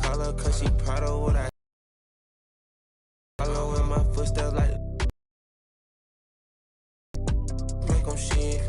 call her cause she proud of what I follow in my footsteps like make them shit,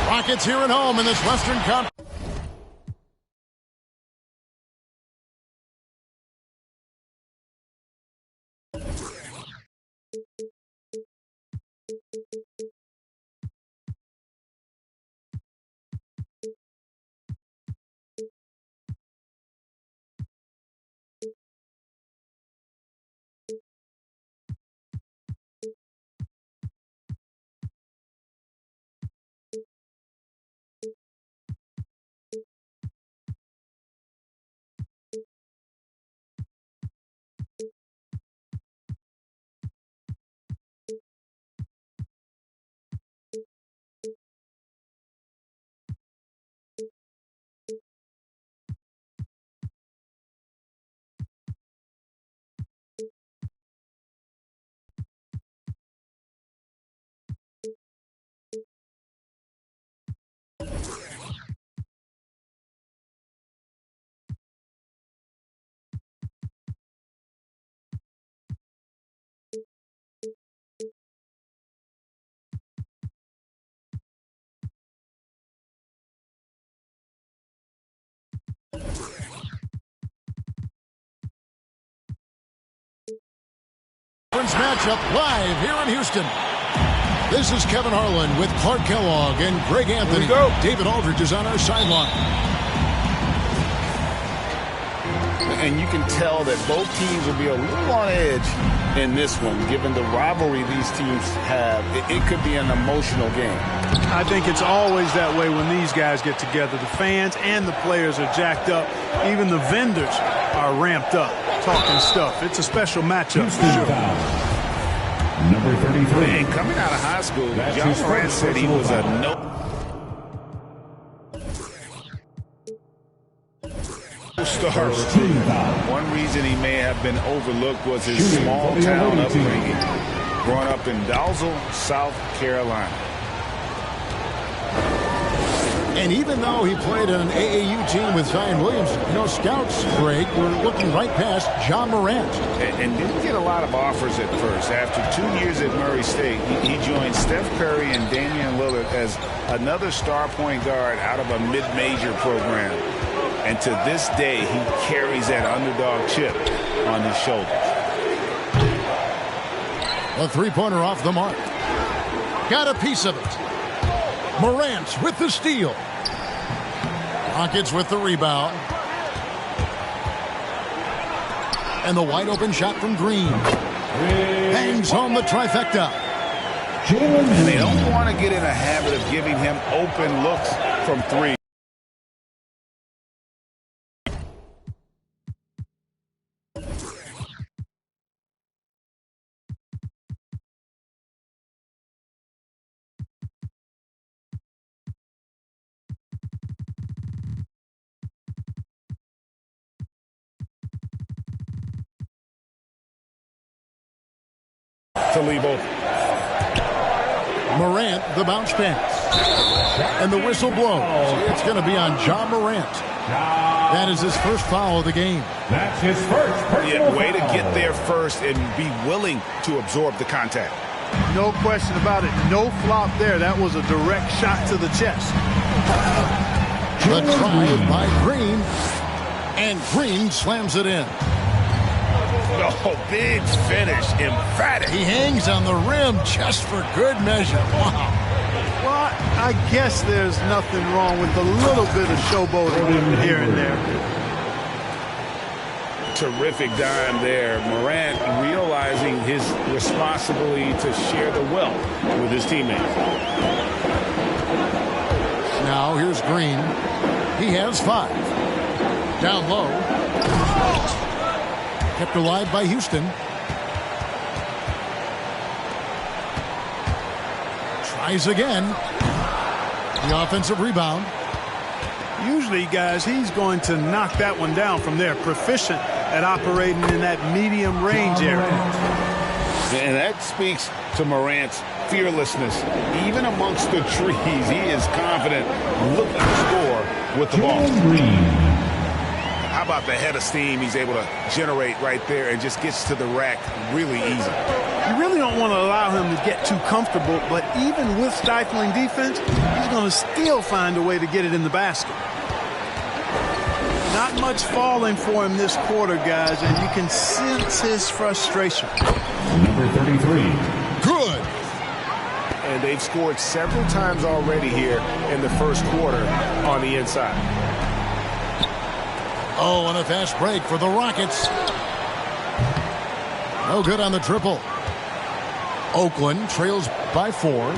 Rockets here at home in this Western Conference. Matchup live here in Houston. This is Kevin Harlan with Clark Kellogg and Greg Anthony. David Aldridge is on our sideline. And you can tell that both teams will be a little on edge in this one, given the rivalry these teams have. It could be an emotional game. I think it's always that way when these guys get together. The fans and the players are jacked up. Even the vendors are ramped up, talking stuff. It's a special matchup for sure. Number 33. And coming out of high school, Ja Morant said he was a no-star student. One reason he may have been overlooked was his small-town upbringing, growing up in Dalzell, South Carolina. And even though he played on an AAU team with Zion Williams, scouts, Greg, were looking right past Ja Morant. And didn't get a lot of offers at first. After 2 years at Murray State, he joined Steph Curry and Damian Lillard as another star point guard out of a mid-major program. And to this day, he carries that underdog chip on his shoulders. A three-pointer off the mark. Got a piece of it. Morant with the steal. Rockets with the rebound. And the wide-open shot from Green. Hangs home the trifecta. And they don't want to get in a habit of giving him open looks from three. to leave open. Morant, the bounce pass. And the whistle blows. It's going to be on Ja Morant. That is his first foul of the game. That's his first personal Way to foul. get there first and be willing to absorb the contact. No question about it. No flop there. That was a direct shot to the chest. The drive by Green. And Green slams it in. Oh, big finish. Emphatic. He hangs on the rim just for good measure. Wow. Well, I guess there's nothing wrong with a little bit of showboating here and there. Terrific dime there. Morant realizing his responsibility to share the wealth with his teammates. Now here's Green. He has 5. Down low. Kept alive by Houston. Tries again. The offensive rebound. Usually, guys, he's going to knock that one down from there. Proficient at operating in that medium range area. And that speaks to Morant's fearlessness. Even amongst the trees, he is confident looking to score with the ball. Green. How about the head of steam he's able to generate right there and just gets to the rack really easy. You really don't want to allow him to get too comfortable, but even with stifling defense, he's going to still find a way to get it in the basket. Not much falling for him this quarter, guys, and you can sense his frustration. Number 33. Good. And they've scored several times already here in the first quarter on the inside. Oh, and a fast break for the Rockets. No good on the triple. Oakland trails by 4.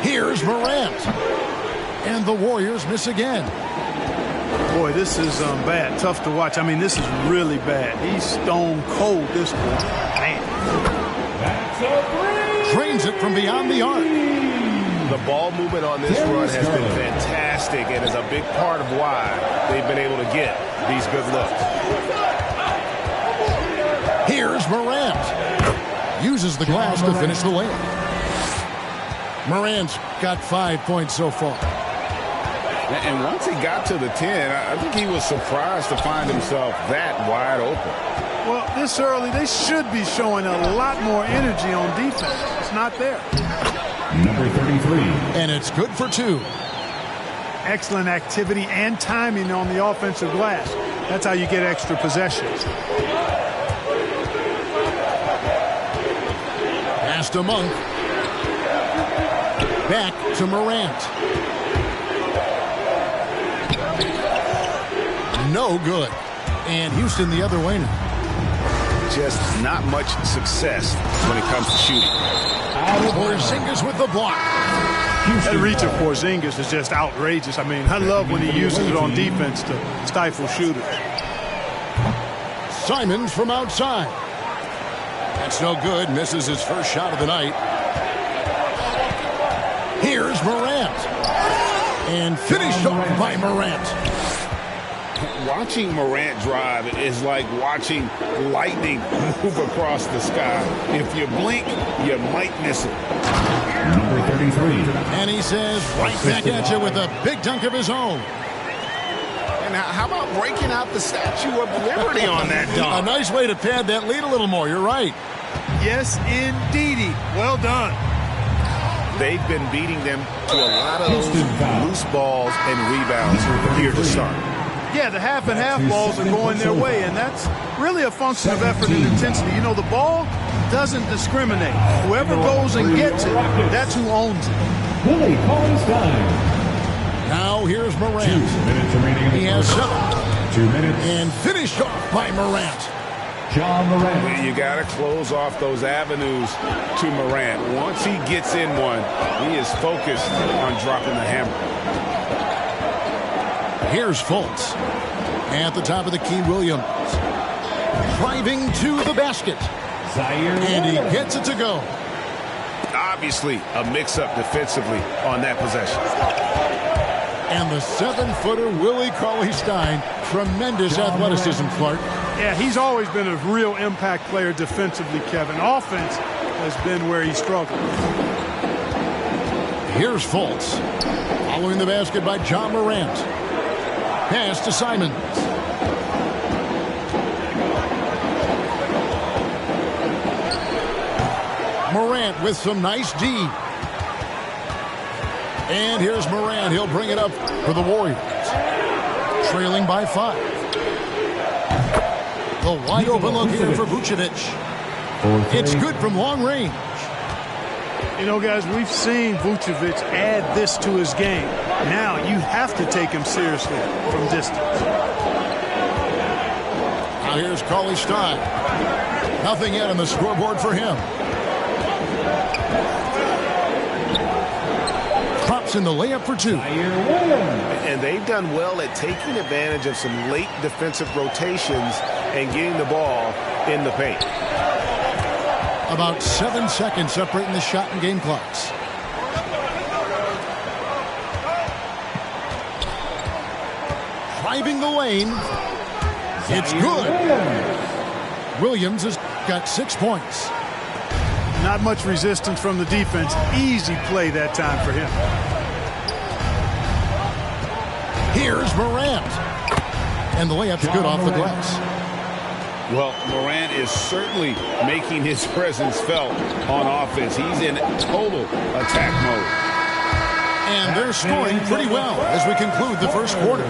Here's Morant. And the Warriors miss again. Boy, this is bad. Tough to watch. I mean, this is really bad. He's stone cold this quarter. Man. Drains it from beyond the arc. The ball movement on this run has been fantastic and is a big part of why they've been able to get these good looks. Here's Morant. Uses the glass to finish the layup. Morant's got 5 points so far. And once he got to the 10, I think he was surprised to find himself that wide open. Well, this early, they should be showing a lot more energy on defense. It's not there. Number 33. And it's good for 2. Excellent activity and timing on the offensive glass. That's how you get extra possessions. Pass to Monk. Back to Morant. No good. And Houston the other way now. Just not much success when it comes to shooting. Porzingis with the block. That reach of Porzingis is just outrageous. I mean, I love when he uses it on defense to stifle shooters. Simons from outside. That's no good. Misses his first shot of the night. Here's Morant. And finished off by Morant. Watching Morant drive is like watching lightning move across the sky. If you blink, you might miss it. Number 33. And he says right back at you with a big dunk of his own. And how about breaking out the Statue of Liberty on that A dunk? nice way to pad that lead a little more. You're right. Yes, indeedy. Well done. They've been beating them to a lot of those loose balls and rebounds here to start. Yeah, the half and half balls are going their way, and that's really a function of effort and intensity. You know, the ball doesn't discriminate. Whoever goes and gets it, that's who owns it. Willie Cauley-Stein. Now here's 2 Morant. minutes remaining in the He has first. 7. 2 minutes. And finished off by Morant. John Morant. You got to close off those avenues to Morant. Once he gets in one, he is focused on dropping the hammer. Here's Fultz. At the top of the key, Williams. Driving to the basket. Zaire. And he gets it to go. Obviously, a mix-up defensively on that possession. And the 7-footer Willie Cauley-Stein. Tremendous athleticism, Clark. Yeah, he's always been a real impact player defensively, Kevin. Offense has been where he struggled. Here's Fultz. Following the basket by John Morant. Pass to Simons. Morant with some nice D. And here's Morant. He'll bring it up for the Warriors. Trailing by 5. The wide open look here for Vucevic. It's good from long range. You know, guys, we've seen Vucevic add this to his game. Now you have to take him seriously from distance. Now here's Cauley-Stein. Nothing yet on the scoreboard for him. Drops in the layup for 2. And they've done well at taking advantage of some late defensive rotations and getting the ball in the paint. About 7 seconds separating the shot and game clocks. Driving the lane. It's good. Williams has got 6 points. Not much resistance from the defense. Easy play that time for him. Here's Morant. And the layup's good off the glass. Well, Morant is certainly making his presence felt on offense. He's in total attack mode. And they're scoring pretty well as we conclude the first quarter.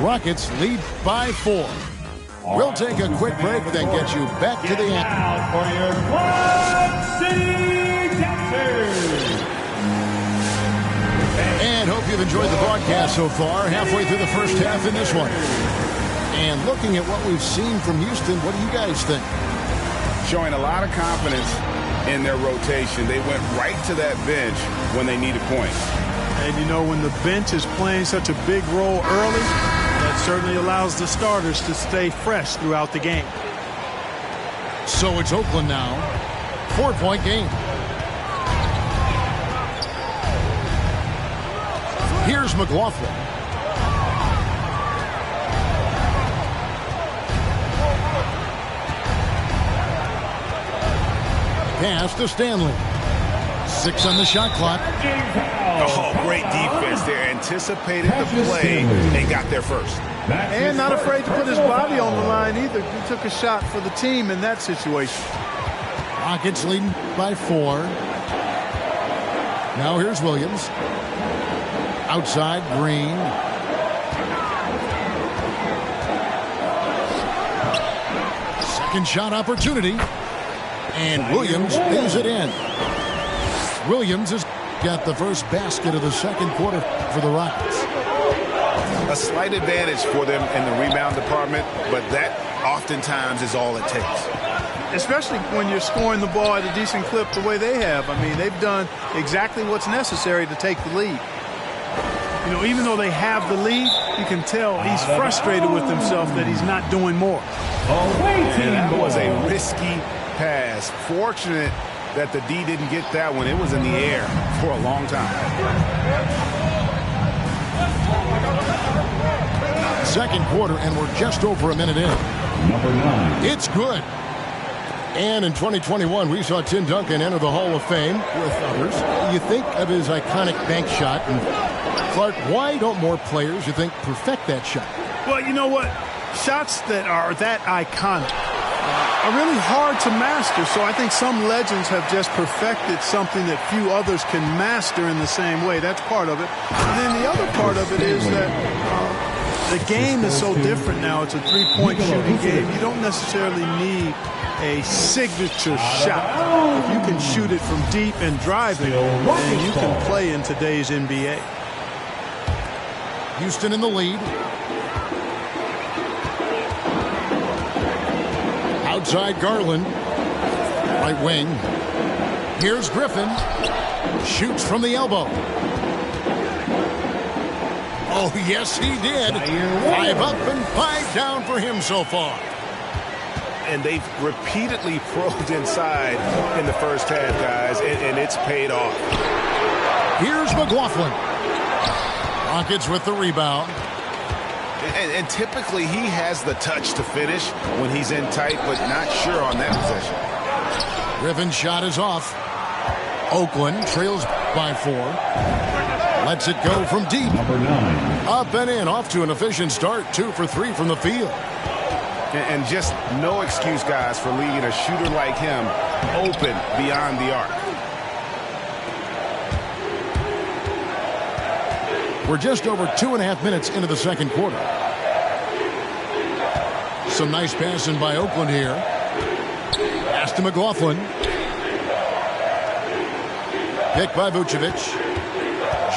Rockets lead by 4. We'll take a quick break, then get you back to the action. For your Quad City Dancers. And hope you've enjoyed the broadcast so far. Halfway through the first half in this one. And looking at what we've seen from Houston, what do you guys think? Showing a lot of confidence in their rotation. They went right to that bench when they needed points. And you know, when the bench is playing such a big role early, that certainly allows the starters to stay fresh throughout the game. So it's Oakland now. 4-point game. Here's McLaughlin. Pass to Stanley. 6 on the shot clock. Oh, great defense there. Anticipated the play and got there first. And not afraid to put his body on the line either. He took a shot for the team in that situation. Rockets leading by 4. Now here's Williams. Outside, Green. Second shot opportunity. And Williams lays it in. Williams has got the first basket of the second quarter for the Rockets. A slight advantage for them in the rebound department, but that oftentimes is all it takes. Especially when you're scoring the ball at a decent clip the way they have. I mean, they've done exactly what's necessary to take the lead. You know, even though they have the lead, you can tell he's frustrated with himself that he's not doing more. And that was a risky pass. Fortunate that the D didn't get that one. It was in the air for a long time. Second quarter, and we're just over a minute in. Number 9. It's good. And in 2021, we saw Tim Duncan enter the Hall of Fame with others. You think of his iconic bank shot. And Clark, why don't more players, you think, perfect that shot? Well, you know what? Shots that are that iconic are really hard to master. So I think some legends have just perfected something that few others can master in the same way. That's part of it. And then the other part of it is that the game is so different now. It's a three-point shooting game. You don't necessarily need a signature shot. If you can shoot it from deep and drive it, then you can play in today's NBA. Houston in the lead. Outside Garland. Right wing. Here's Griffin. Shoots from the elbow. Oh, yes, he did. 5 up and 5 down for him so far. And they've repeatedly probed inside in the first half, guys, and it's paid off. Here's McLaughlin. Rockets with the rebound. And typically he has the touch to finish when he's in tight, but not sure on that possession. Griffin's shot is off. Oakland trails by 4. Lets it go from deep. Number 9. Up and in, off to an efficient start. 2 for 3 from the field. And just no excuse, guys, for leaving a shooter like him open beyond the arc. We're just over 2.5 minutes into the second quarter. Some nice passing by Oakland here. Pass to McLaughlin. Picked by Vucevic.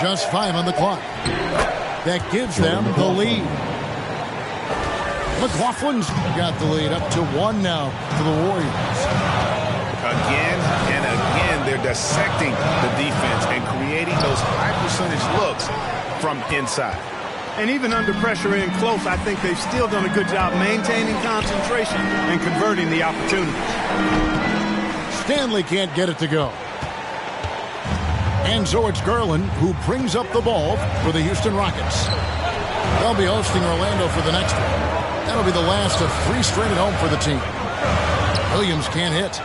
Just 5 on the clock. That gives them the lead. McLaughlin's got the lead up to 1 now for the Warriors. Again and again, they're dissecting the defense and creating those high percentage looks from inside. And even under pressure in close, I think they've still done a good job maintaining concentration and converting the opportunity. Stanley can't get it to go. And so it's Garland who brings up the ball for the Houston Rockets. They'll be hosting Orlando for the next one. That'll be the last of 3 straight at home for the team. Williams can't hit.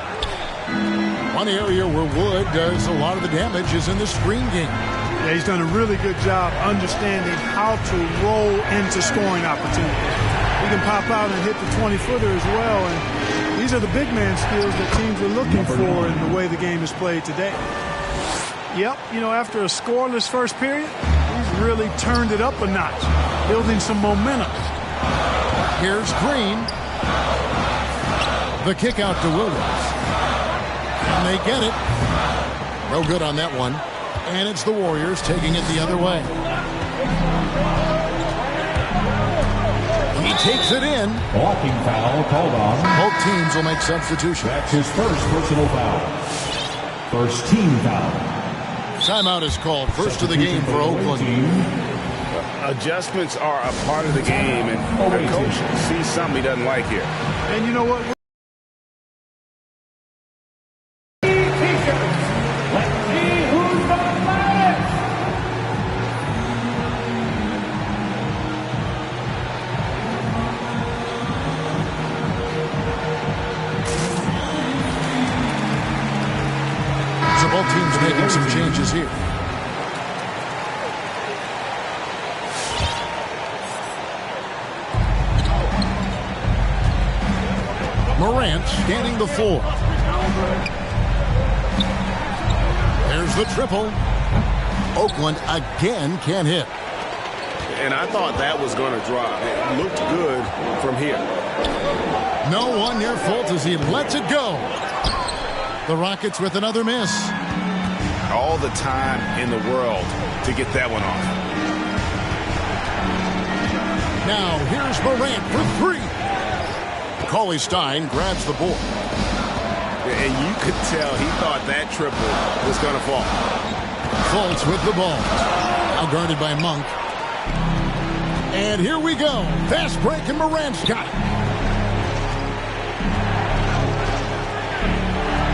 One area where Wood does a lot of the damage is in the screen game. Yeah, he's done a really good job understanding how to roll into scoring opportunities. He can pop out and hit the 20-footer as well, and these are the big man skills that teams are looking for in the way the game is played today. Yep, you know, after a scoreless first period, he's really turned it up a notch, building some momentum. Here's Green. The kick out to Williams. And they get it. No good on that one. And it's the Warriors taking it the other way. He takes it in. Blocking foul called on. Both teams will make substitutions. That's his first personal foul. First team foul. Timeout is called. First of the game for Oakland. Adjustments are a part of the game, and the coach sees something he doesn't like here. And you know what? So both teams making some changes here. Morant scanning the floor. There's the triple. Oakland again can't hit. And I thought that was going to drop. It looked good from here. No one near fault as he lets it go. The Rockets with another miss. All the time in the world to get that one off. Now here's Morant for 3. Cauley-Stein grabs the board. And you could tell he thought that triple was going to fall. Fultz with the ball. Now guarded by Monk. And here we go. Fast break and Morant's got it.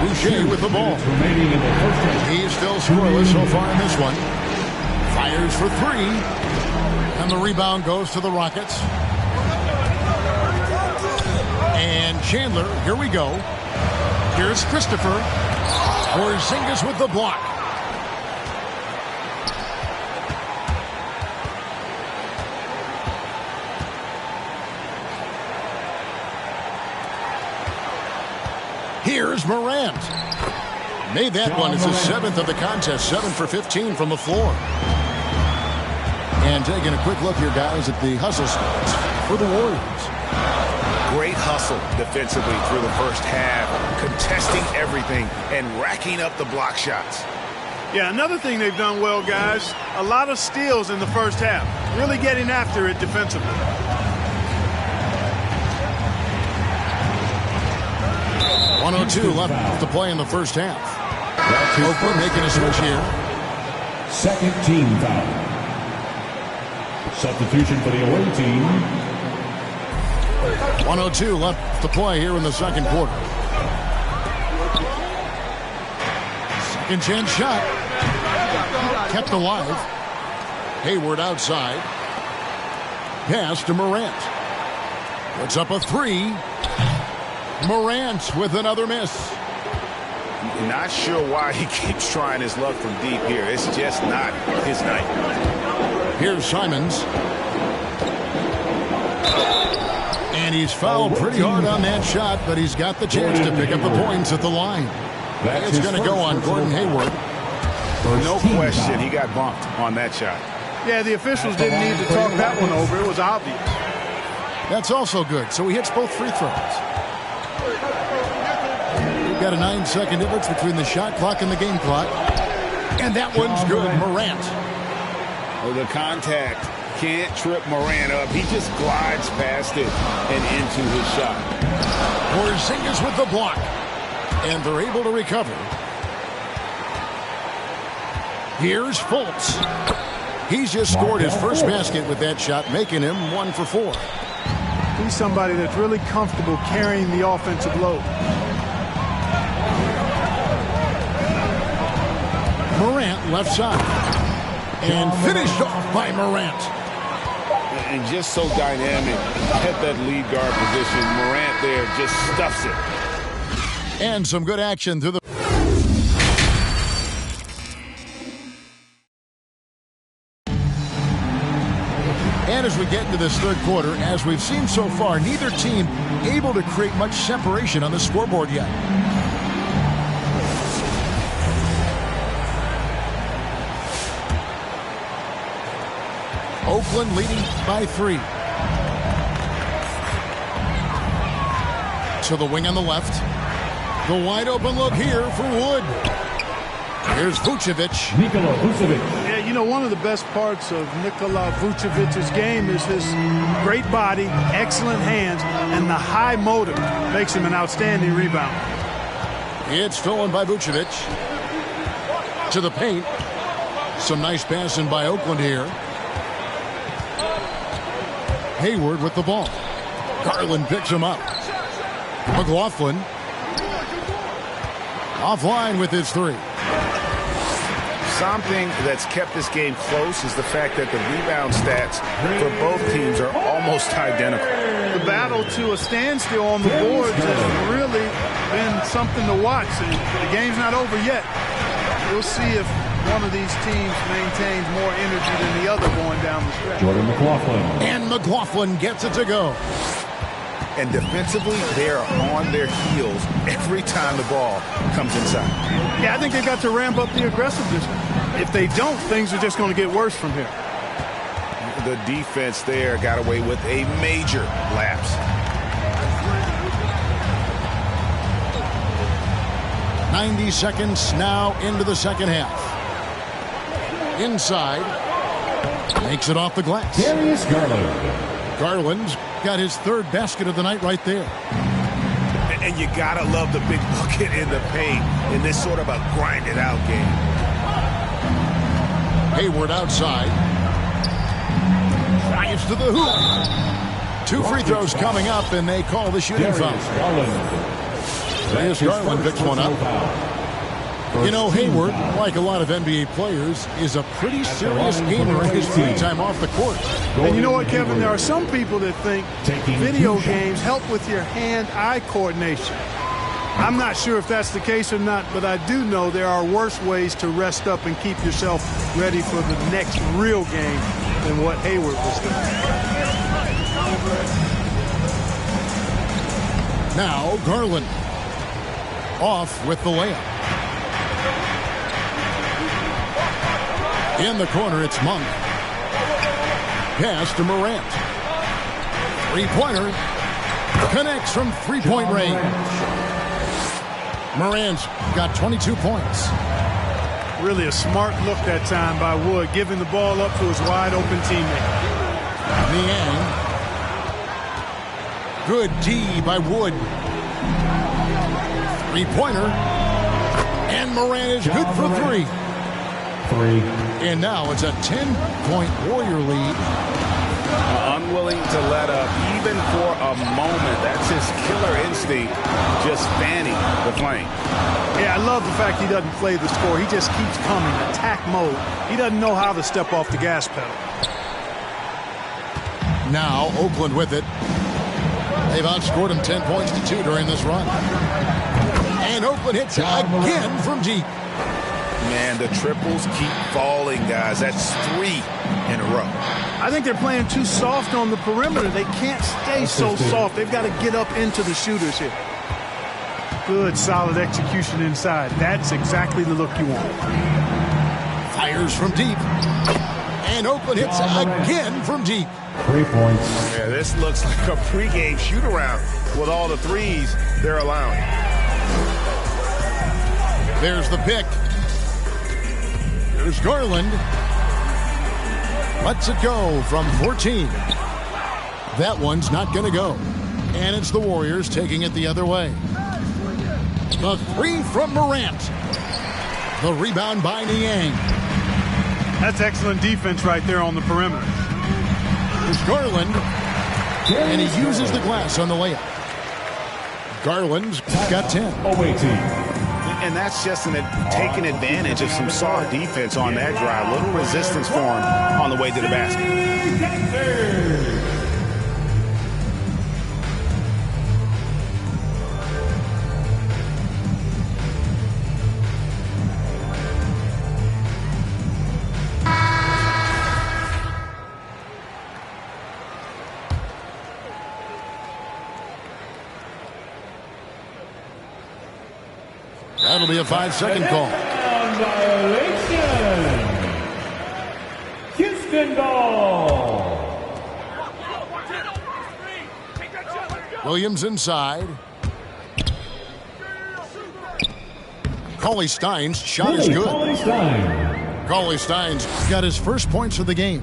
Boucher with the ball. Remaining in the first half. He's still scoreless so far in this one. Fires for 3. And the rebound goes to the Rockets. And Chandler, here we go. Here's Christopher. Porzingis with the block. Here's Morant. Made that one as his 7th of the contest. 7 for 15 from the floor. And taking a quick look here, guys, at the hustle stats for the Warriors. Great hustle defensively through the first half, contesting everything and racking up the block shots. Yeah, another thing they've done well, guys, a lot of steals in the first half. Really getting after it defensively. .102 left to play in the first half. Oakland making a switch here. Second team foul. Substitution for the away team. 102 left to play here in the second quarter. Second chance shot. Kept alive. Hayward outside. Pass to Morant. Puts up a three. Morant with another miss. Not sure why he keeps trying his luck from deep here. It's just not his night. Here's Simons. And he's fouled pretty hard on that shot, but he's got the chance to pick up the points at the line. It's going to go on Gordon Hayward. No question, he got bumped on that shot. Yeah, the officials didn't need to talk that one over. It was obvious. That's also good. So he hits both free throws. We've got a 9-second difference between the shot clock and the game clock. And that one's good. Morant. Oh, the contact can't trip Morant up. He just glides past it and into his shot. Porzingis with the block. And they're able to recover. Here's Fultz. He's just scored his first basket with that shot, making him 1 for 4. He's somebody that's really comfortable carrying the offensive load. Morant left side. And finished off by Morant. And just so dynamic at that lead guard position. Morant there just stuffs it. And some good action through the... And as we get into this third quarter, as we've seen so far, neither team able to create much separation on the scoreboard yet. Oakland leading by 3. To the wing on the left. The wide open look here for Wood. Here's Vucevic. Nikola Vucevic. Yeah, you know, one of the best parts of Nikola Vucevic's game is his great body, excellent hands, and the high motor makes him an outstanding rebounder. It's stolen by Vucevic. To the paint. Some nice passing by Oakland here. Hayward with the ball. Garland picks him up. McLaughlin. Offline with his 3. Something that's kept this game close is the fact that the rebound stats for both teams are almost identical. The battle to a standstill on the boards has really been something to watch. The game's not over yet. We'll see if one of these teams maintains more energy than the other going down the stretch. Jordan McLaughlin. And McLaughlin gets it to go. And defensively, they are on their heels every time the ball comes inside. Yeah, I think they got to ramp up the aggressiveness. If they don't, things are just going to get worse from here. The defense there got away with a major lapse. .90 seconds now into the second half. Inside. Makes it off the glass. Darius Garland. Garland's got his 3rd basket of the night right there. And you gotta love the big bucket in the paint in this sort of a grinded out game. Hayward outside. Drives to the hoop. 2 free throws coming up, and they call the shooting foul. Darius Garland picks one up. You know, Hayward, like a lot of NBA players, is a pretty serious gamer in his free time off the court. And you know what, Kevin? There are some people that think video games help with your hand-eye coordination. I'm not sure if that's the case or not, but I do know there are worse ways to rest up and keep yourself ready for the next real game than what Hayward was doing. Now, Garland. Off with the layup. In the corner, it's Monk. Pass to Morant. 3-pointer. Connects from 3-point range. Morant's got 22 points. Really a smart look that time by Wood, giving the ball up to his wide-open teammate. Niang. Good D by Wood. 3-pointer. And Morant is good for 3. And now it's a 10-point Warrior lead. Unwilling to let up even for a moment. That's his killer instinct, just fanning the flame. Yeah, I love the fact he doesn't play the score. He just keeps coming, attack mode. He doesn't know how to step off the gas pedal. Now Oakland with it. They've outscored him 10 points to 2 during this run. And Oakland hits again from deep. Man, the triples keep falling, guys. That's 3 in a row. I think they're playing too soft on the perimeter. They can't stay so soft. They've got to get up into the shooters here. Good, solid execution inside. That's exactly the look you want. Fires from deep. And Oakland hits again from deep. 3 points. Yeah, this looks like a pregame shoot-around with all the threes they're allowing. There's the pick. Here's Garland. Lets it go from 14. That one's not going to go. And it's the Warriors taking it the other way. The 3 from Morant. The rebound by Niang. That's excellent defense right there on the perimeter. Here's Garland. And he uses the glass on the layup. Garland's got 10. Away team. And that's just taking advantage of some soft defense on that drive. Little resistance for him on the way to the basket. That'll be a 5-second call. Violation. Houston ball. Williams inside. Cauley-Stein's shot is good. Cauley-Stein's got his first points of the game.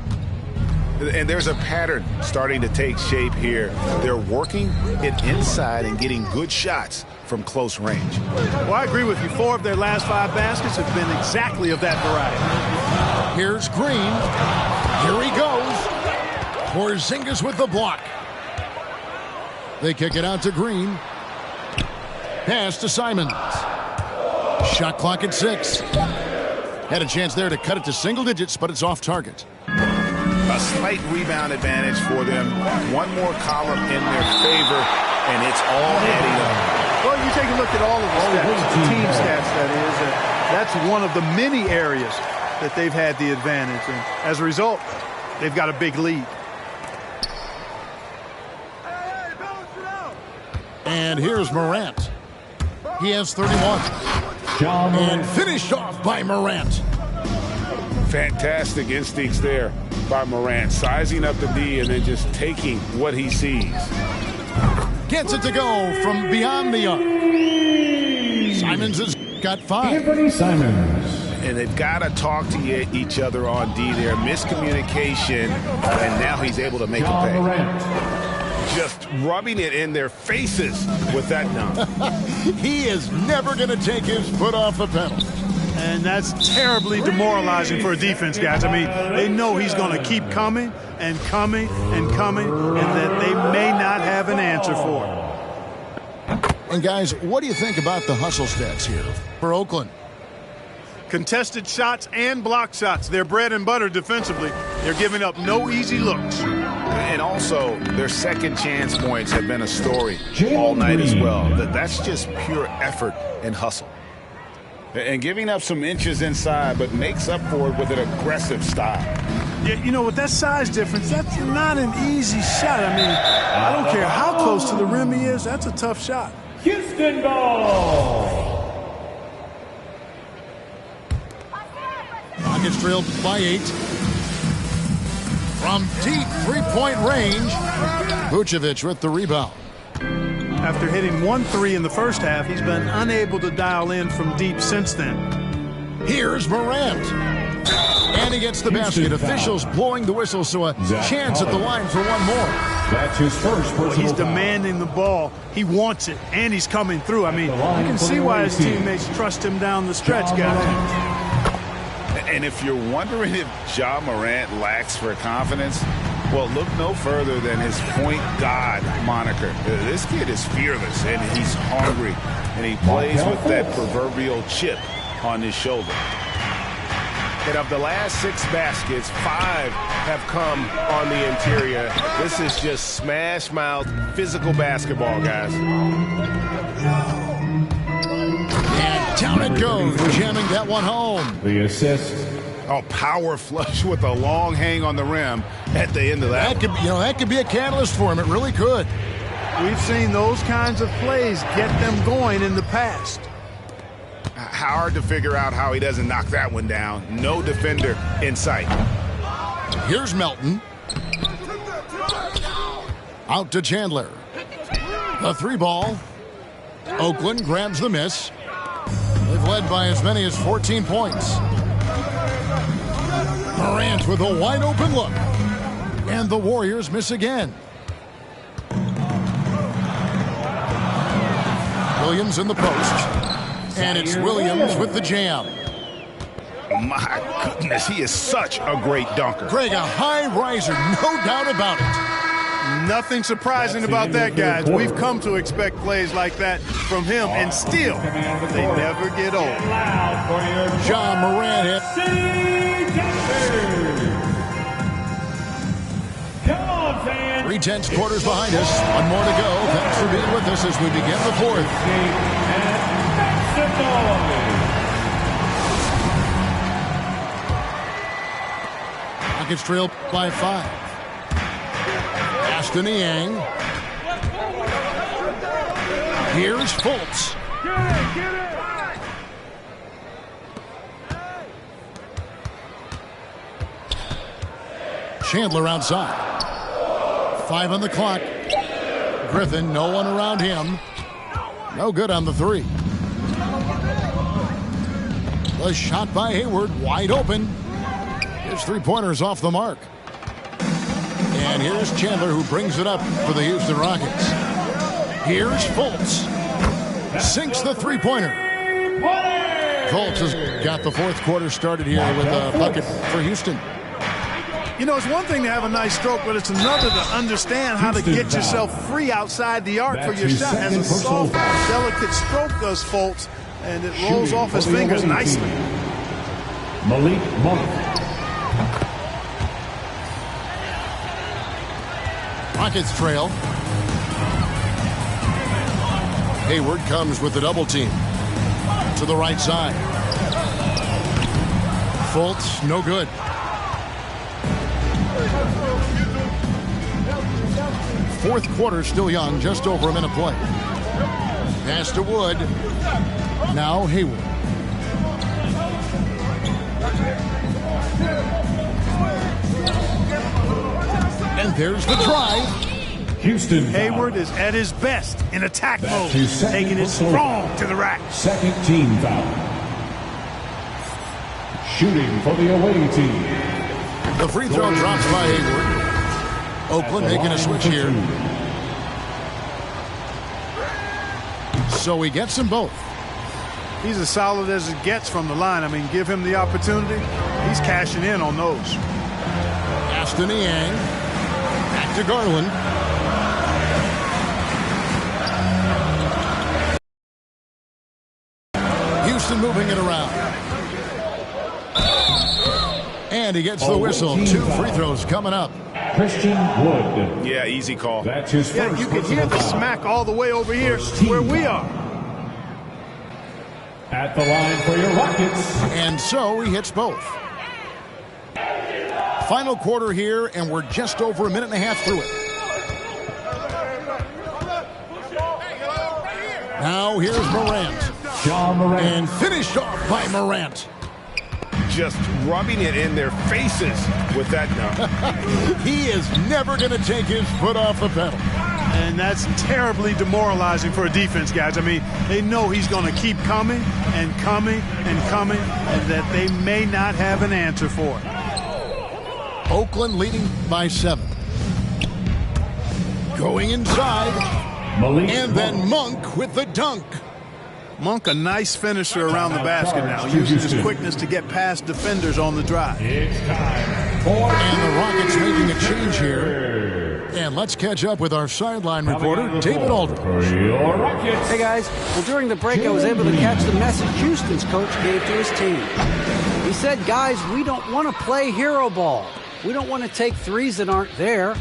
And there's a pattern starting to take shape here. They're working it inside and getting good shots from close range. Well, I agree with you. 4 of their last 5 baskets have been exactly of that variety. Here's Green. Here he goes. Porzingis with the block. They kick it out to Green. Pass to Simons. Shot clock at 6. Had a chance there to cut it to single digits, but it's off target. A slight rebound advantage for them. One more column in their favor, and it's all adding up. Well, you take a look at all of the stats, the team stats, that is. That's one of the many areas that they've had the advantage. And as a result, they've got a big lead. And here's Morant. He has 31. And finished off by Morant. Fantastic instincts there by Morant. Sizing up the D and then just taking what he sees. Gets it to go from beyond the arc. Simons has got 5. Anthony Simons. And they've got to talk to each other on D there. Miscommunication, and now he's able to make it pay. Just rubbing it in their faces with that dunk. He is never going to take his foot off the pedal. And that's terribly demoralizing for a defense, guys. I mean, they know he's going to keep coming and coming and coming, and that they may not have an answer for him. And, guys, what do you think about the hustle stats here for Oakland? Contested shots and block shots. They're bread and butter defensively. They're giving up no easy looks. And also, their second chance points have been a story all night as well. That's just pure effort and hustle. And giving up some inches inside, but makes up for it with an aggressive style. Yeah, you know, with that size difference, that's not an easy shot. I mean, I don't care how close to the rim he is. That's a tough shot. Houston ball. Rockets trailed by 8. From deep three-point range, Vucevic with the rebound. After hitting 1 3 in the first half, he's been unable to dial in from deep since then. Here's Morant. And he gets the basket. Officials blowing the whistle, so a chance at the line for one more. That's his first personal He's foul. demanding the ball. He wants it, and he's coming through. I mean, you can see why his teammates trust him down the stretch, guys. And if you're wondering if Ja Morant lacks for confidence, Well, look no further than his point God moniker. This kid is fearless, and he's hungry, and he plays with that proverbial chip on his shoulder. And of the last 6 baskets, 5 have come on the interior. This is just smash-mouth physical basketball, guys. And down it goes, jamming that one home. The assist. Oh, power flush with a long hang on the rim at the end of that. That could be a catalyst for him. It really could. We've seen those kinds of plays get them going in the past. Hard to figure out how he doesn't knock that one down. No defender in sight. Here's Melton. Out to Chandler. The 3 ball. Oakland grabs the miss. They've led by as many as 14 points. Morant with a wide open look. And the Warriors miss again. Williams in the post. And it's Williams with the jam. My goodness, he is such a great dunker. Greg, a high riser, no doubt about it. Nothing surprising about that, guys. We've come to expect plays like that from him, and still, they never get old. Ja Morant hit. Come on, fans. 3/10 quarters behind us. One more to go. Thanks for being with us as we begin the 4th. Rockets trail by 5. Ashton Niang. Here's Fultz. Chandler outside. 5 on the clock. Griffin, no one around him. No good on the 3. The shot by Hayward, wide open. His 3-pointer's off the mark. And here's Chandler, who brings it up for the Houston Rockets. Here's Fultz. Sinks the 3-pointer. Fultz has got the 4th quarter started here with a bucket for Houston. You know, it's one thing to have a nice stroke, but it's another to understand how to get yourself free outside the arc for your shot. As a soft, delicate stroke does Fultz, and it rolls off his fingers nicely. Malik Monk. Rockets trail. Hayward comes with the double team. To the right side. Fultz, no good. Fourth quarter still young, just over a minute play. Pass to Wood. Now Hayward. And there's the drive. Houston. Hayward is at his best in attack mode, taking it strong to the rack. Second team foul. Shooting for the away team. The free throw drops by Hayward. Oakland making a switch here. So he gets them both. He's as solid as it gets from the line. I mean, give him the opportunity. He's cashing in on those. Ashton Niang. Back to Garland. Houston moving it around. And he gets the whistle. 2 free throws coming up. Christian Wood. Yeah, easy call. That's his first. Yeah, you can hear the smack all the way over here where we are. At the line for your Rockets. And so he hits both. Final quarter here, and we're just over a minute and a half through it. Now here's Morant. Ja Morant. And finished off by Morant. Just rubbing it in their faces with that dunk. He is never going to take his foot off the pedal. And that's terribly demoralizing for a defense, guys. I mean, they know he's going to keep coming and coming and coming, and that they may not have an answer for it. Oakland leading by 7. Going inside. Malik And then Monk with the dunk. Monk, a nice finisher around the basket now, using his quickness to get past defenders on the drive. It's time. And the Rockets making a change here. And let's catch up with our sideline reporter, David Aldridge. Hey, guys. Well, during the break, I was able to catch the message Houston's coach gave to his team. He said, guys, we don't want to play hero ball. We don't want to take threes that aren't there.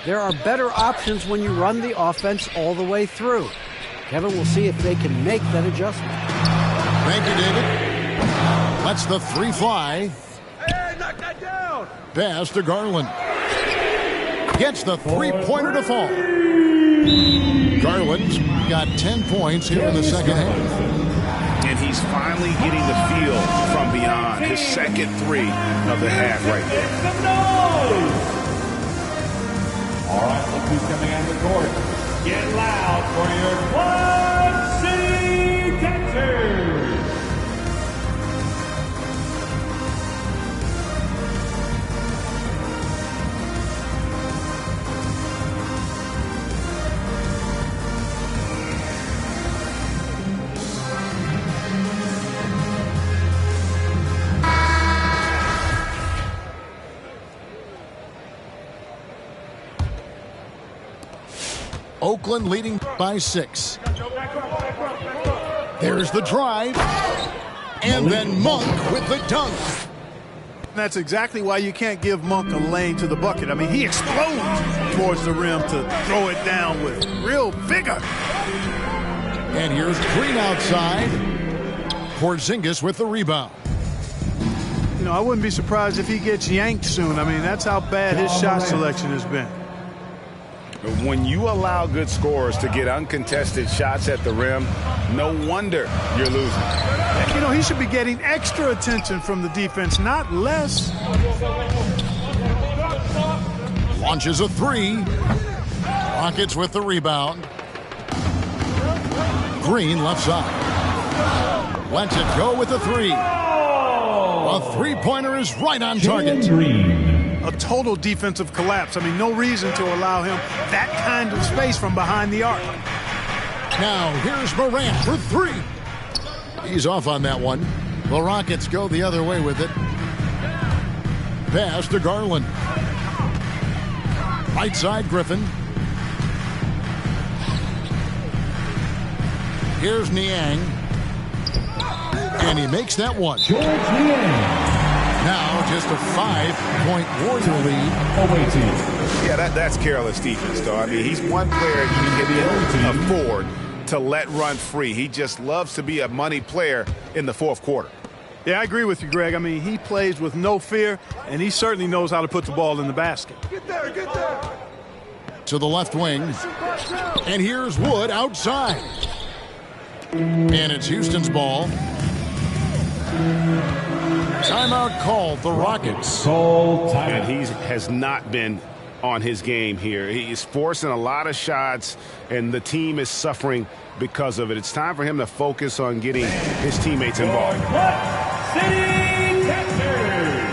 There are better options when you run the offense all the way through. Kevin will see if they can make that adjustment. Thank you, David. Lets the three fly. Hey, knock that down. Pass to Garland. Gets the three-pointer to fall. Garland's got 10 points here in the second half. And he's finally getting the feel from beyond. His second three of the half right there. All right, look who's coming out of the court. Get loud for your Quad City Dancers. Oakland leading by 6. There's the drive. And then Monk with the dunk. That's exactly why you can't give Monk a lane to the bucket. I mean, he explodes towards the rim to throw it down with real vigor. And here's Green outside. Porzingis with the rebound. You know, I wouldn't be surprised if he gets yanked soon. I mean, that's how bad his shot selection has been. When you allow good scorers to get uncontested shots at the rim, no wonder you're losing. You know, he should be getting extra attention from the defense, not less. Launches a three. Rockets with the rebound. Green left side. Lets it go with the three. A three-pointer is right on target. A total defensive collapse. I mean, no reason to allow him that kind of space from behind the arc. Now, here's Morant for three. He's off on that one. The Rockets go the other way with it. Pass to Garland. Right side, Griffin. Here's Niang. And he makes that one. George Niang. Now just a 5-point Warrior lead. Yeah, that's careless defense, though. I mean, he's one player you can afford to let run free. He just loves to be a money player in the fourth quarter. Yeah, I agree with you, Greg. I mean, he plays with no fear, and he certainly knows how to put the ball in the basket. Get there, get there. To the left wing. And here's Wood outside. And it's Houston's ball. Timeout called, the Rockets. And he has not been on his game here. He's forcing a lot of shots, and the team is suffering because of it. It's time for him to focus on getting his teammates involved. City Dancers.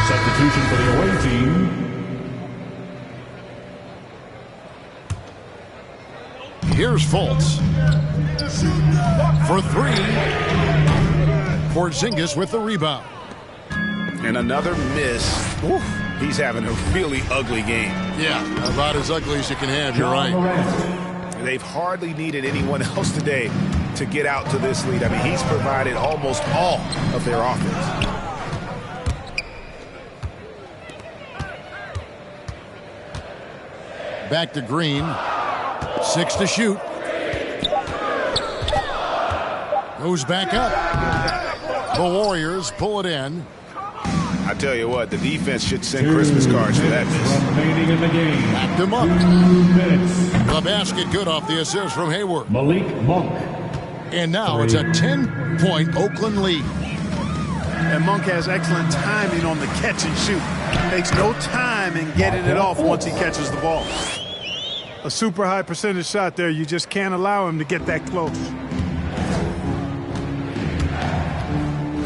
Substitution for the away team. Here's Fultz. For three. Porzingis with the rebound. And another miss. Oof. He's having a really ugly game. Yeah, about as ugly as you can have, you're right. They've hardly needed anyone else today to get out to this lead. I mean, he's provided almost all of their offense. Back to Green. 6 to shoot. Goes back up. The Warriors pull it in. I tell you what, the defense should send Christmas cards for that miss. Remaining in the game. Back to Monk. 2 minutes. The basket good off the assist from Hayward. Malik Monk. And now it's a 10-point Oakland lead. And Monk has excellent timing on the catch and shoot. Takes no time in getting it off once he catches the ball. A super high percentage shot there. You just can't allow him to get that close.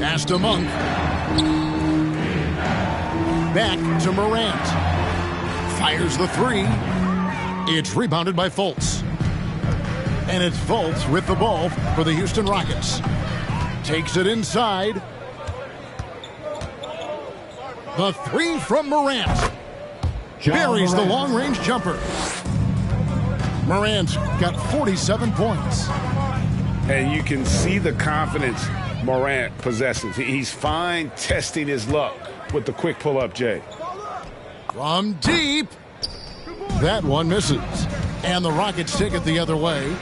Pass to Monk. Back to Morant. Fires the three. It's rebounded by Fultz. And it's Fultz with the ball for the Houston Rockets. Takes it inside. The three from Morant. Buries the long-range jumper. Morant's got 47 points. And you can see the confidence Morant possesses. He's fine testing his luck with the quick pull-up, Jay. From deep. That one misses. And the Rockets take it the other way.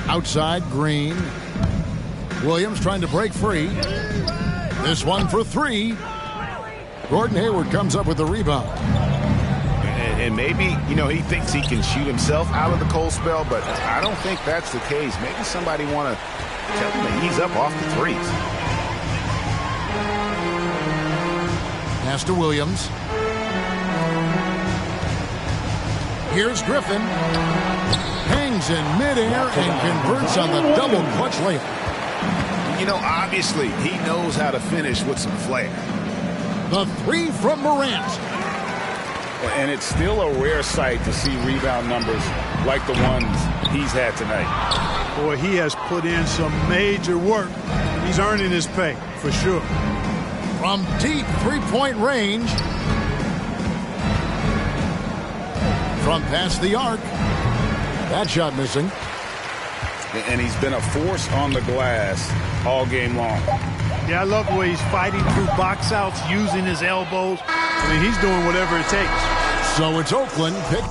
Outside, Green. Williams trying to break free. This one for three. Gordon Hayward comes up with the rebound. And maybe, he thinks he can shoot himself out of the cold spell, but I don't think that's the case. Maybe somebody want to tell him to ease up off the threes. Pass to Williams. Here's Griffin. Hangs in midair and converts on the double clutch layup. Obviously, he knows how to finish with some flair. The three from Morant. And it's still a rare sight to see rebound numbers like the ones he's had tonight. Boy, he has put in some major work. He's earning his pay, for sure. From deep three-point range. From past the arc. That shot missing. And he's been a force on the glass all game long. Yeah, I love the way he's fighting through box outs, using his elbows. I mean, he's doing whatever it takes. So it's Oakland pick.